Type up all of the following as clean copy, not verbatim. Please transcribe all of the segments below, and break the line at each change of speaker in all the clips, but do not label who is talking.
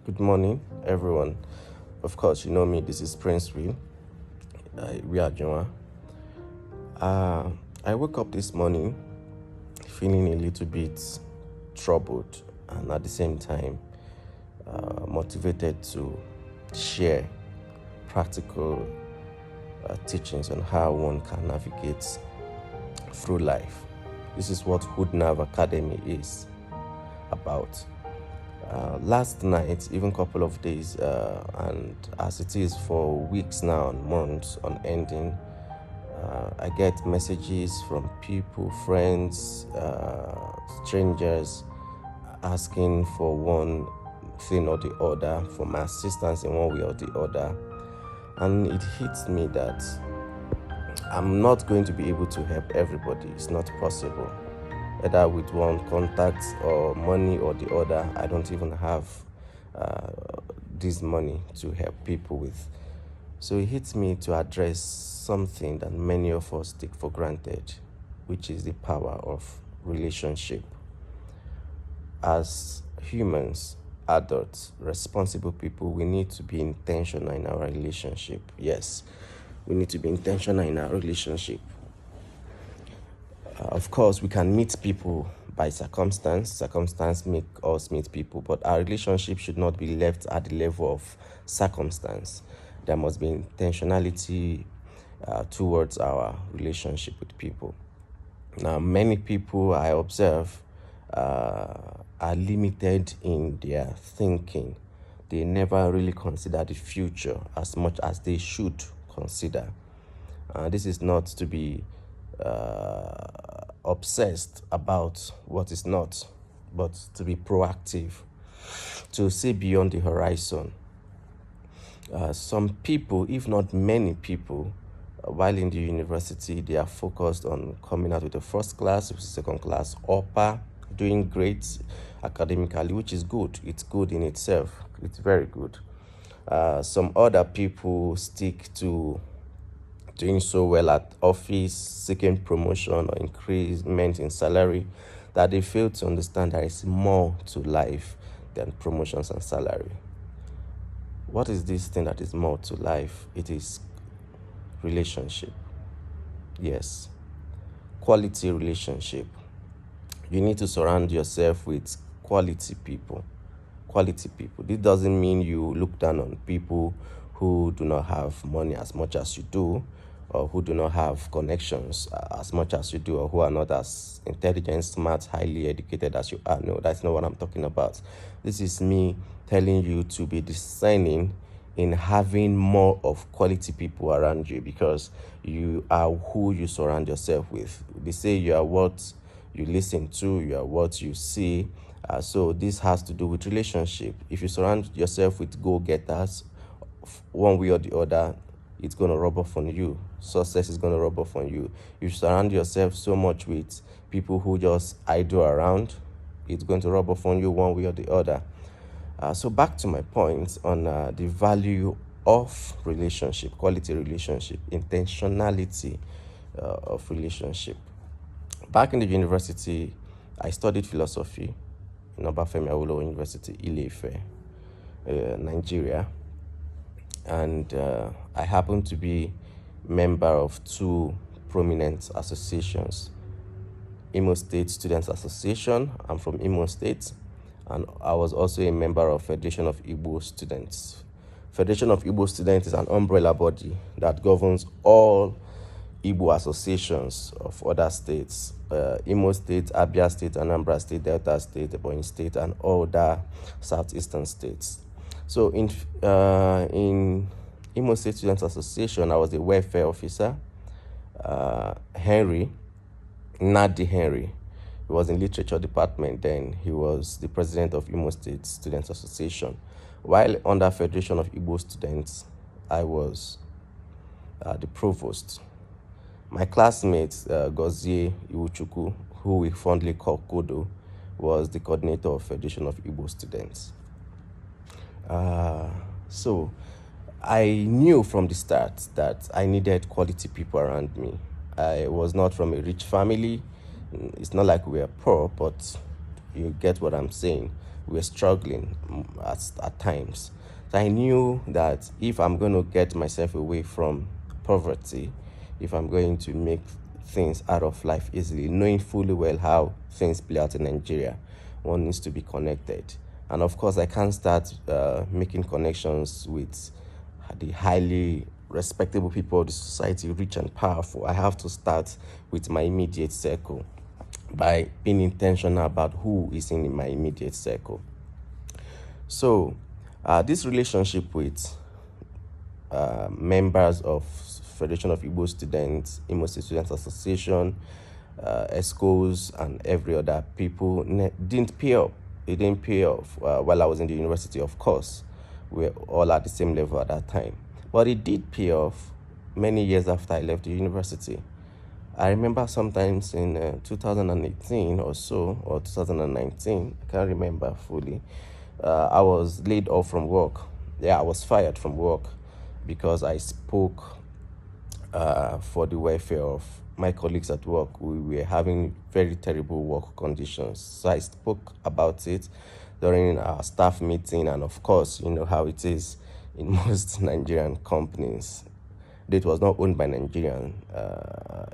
Good morning, everyone. Of course, you know me. This is Prince Reed. Riajuma. Uh, I woke up this morning feeling a little bit troubled and at the same time motivated to share practical teachings on how one can navigate through life. This is what Hoodnav Academy is about. Last night, even couple of days, and as it is for weeks now and months on ending, I get messages from people, friends, strangers asking for one thing or the other, for my assistance in one way or the other. And it hits me that I'm not going to be able to help everybody. It's not possible. Either with one contact or money or the other, I don't even have this money to help people with. So it hits me to address something that many of us take for granted, which is the power of relationship. As humans, adults, responsible people, we need to be intentional in our relationship. Yes, we need to be intentional in our relationship. Of course, we can meet people by circumstance. Circumstance make us meet people, but our relationship should not be left at the level of circumstance. There must be intentionality towards our relationship with people. Now, many people I observe are limited in their thinking. They never really consider the future as much as they should consider. This is not to be obsessed about what is not, but to be proactive, to see beyond the horizon. Some people, if not many people, while in the university, they are focused on coming out with a first class, second class, upper, doing great academically, which is good. It's good in itself. It's very good. Some other people stick to doing so well at office, seeking promotion or increment in salary, that they fail to understand there is more to life than promotions and salary. What is this thing that is more to life? It is relationship. Yes, quality relationship. You need to surround yourself with quality people. Quality people. This doesn't mean you look down on people who do not have money as much as you do, or who do not have connections as much as you do, or who are not as intelligent, smart, highly educated as you are. No, that's not what I'm talking about. This is me telling you to be discerning in having more of quality people around you, because you are who you surround yourself with. They say you are what you listen to, you are what you see. So this has to do with relationship. If you surround yourself with go-getters, one way or the other, it's going to rub off on you. Success is going to rub off on you. If you surround yourself so much with people who just idle around, it's going to rub off on you one way or the other. So back to my point on the value of relationship, quality relationship, intentionality of relationship. Back in the university, I studied philosophy in Obafemi Awolowo University, Ile-Ife, Nigeria. And I happen to be member of two prominent associations. Imo State Students Association, I'm from Imo State, and I was also a member of Federation of Igbo Students. Federation of Igbo Students is an umbrella body that governs all Igbo associations of other states, Imo State, Abia State, Anambra State, Delta State, Ebonyi State, and other southeastern states. So in Imo State Students Association, I was the welfare officer. Henry, Nadi Henry, he was in literature department then. He was the president of Imo State Students Association. While under Federation of Igbo Students, I was the provost. My classmate, Gozie Iwuchukwu, who we fondly call Kodo, was the coordinator of Federation of Igbo Students. So I knew from the start that I needed quality people around me. I was not from a rich family. It's not like we were poor, but you get what I'm saying. we were struggling at times. So I knew that if I'm going to get myself away from poverty, if I'm going to make things out of life easily, knowing fully well how things play out in Nigeria, one needs to be connected. And of course, I can't start making connections with the highly respectable people of the society, rich and powerful. I have to start with my immediate circle by being intentional about who is in my immediate circle. So, this relationship with members of Federation of Igbo Students, Imo State Students Association, ESCOs, and every other people didn't pay up. It didn't pay off while I was in the university, of course. We were all at the same level at that time. But it did pay off many years after I left the university. I remember sometimes in 2018 or so, or 2019, I can't remember fully, I was laid off from work. Yeah, I was fired from work because I spoke for the welfare of my colleagues at work. We were having very terrible work conditions. So I spoke about it during our staff meeting, and of course, you know how it is in most Nigerian companies. It was not owned by Nigerian.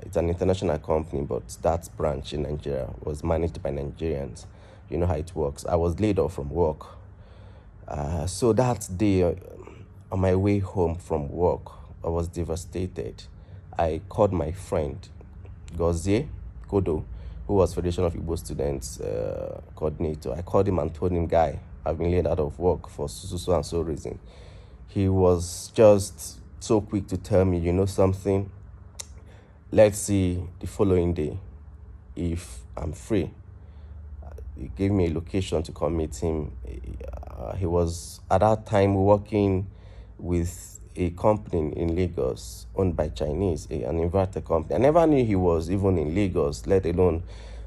It's an international company, but that branch in Nigeria was managed by Nigerians. You know how it works. I was laid off from work. So that day, on my way home from work, I was devastated. I called my friend, Gozie Kodo, who was Federation of Igbo Students coordinator. I called him and told him, guy, I've been laid out of work for so and so reason. He was just so quick to tell me, you know something, let's see the following day if I'm free. He gave me a location to come meet him. He was at that time working with a company in Lagos owned by Chinese, an inverter company. I never knew he was even in Lagos, let alone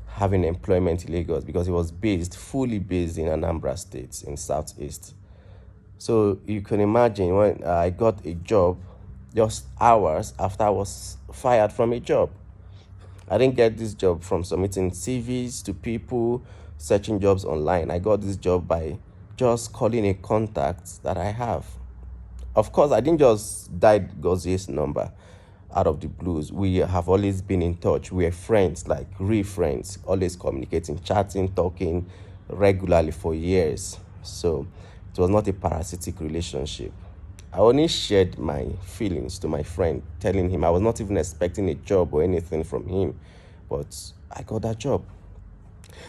having employment in Lagos, because he was fully based in Anambra State in Southeast. So you can imagine when I got a job just hours after I was fired from a job. I didn't get this job from submitting CVs to people, searching jobs online. I got this job by just calling a contact that I have. Of course, I didn't just dial Gozie's number out of the blues. We have always been in touch. We're friends, like real friends, always communicating, chatting, talking regularly for years. So it was not a parasitic relationship. I only shared my feelings to my friend, telling him I was not even expecting a job or anything from him, but I got that job.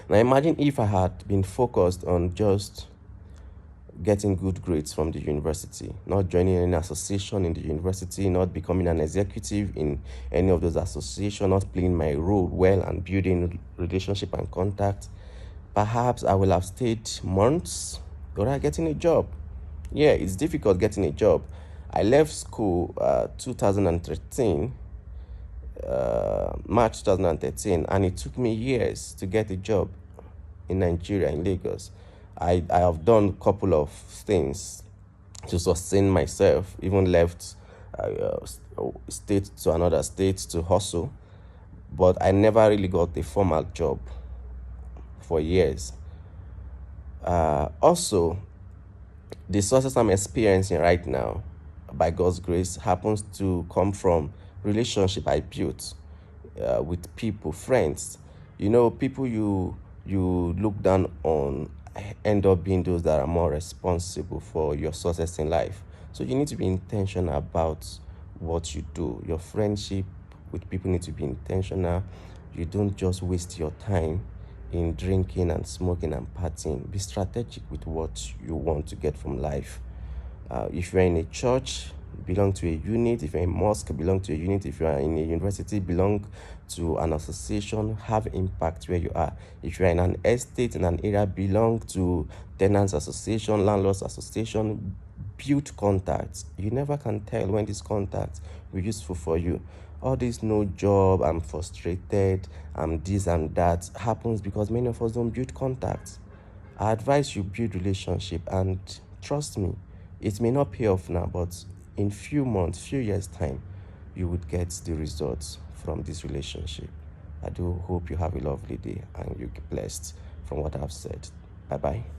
Now imagine if I had been focused on just getting good grades from the university, not joining any association in the university, not becoming an executive in any of those associations, not playing my role well and building relationship and contact. Perhaps I will have stayed months without getting a job. Yeah, it's difficult getting a job. I left school 2013, March 2013, and it took me years to get a job in Nigeria, in Lagos. I have done a couple of things to sustain myself, even left state to another state to hustle, but I never really got a formal job for years. Also, the success I'm experiencing right now, by God's grace, happens to come from relationship I built with people, friends. You know, people you look down on end up being those that are more responsible for your success in life. So you need to be intentional about what you do. Your friendship with people need to be intentional. You don't just waste your time in drinking and smoking and partying. Be strategic with what you want to get from life. If you're in a church, belong to a unit. If you're in a mosque, belong to a unit. If you're in a university, belong to an association. Have impact where you are. If you're in an estate, in an area, belong to tenants association, landlords association. Build contacts. You never can tell when these contacts will be useful for you. All this no job, I'm frustrated, I'm this and that happens because many of us don't build contacts. I advise you build relationship, and trust me, it may not pay off now, but in few months, few years time, you would get the results from this relationship. I do hope you have a lovely day and you get blessed from what I've said. Bye-bye.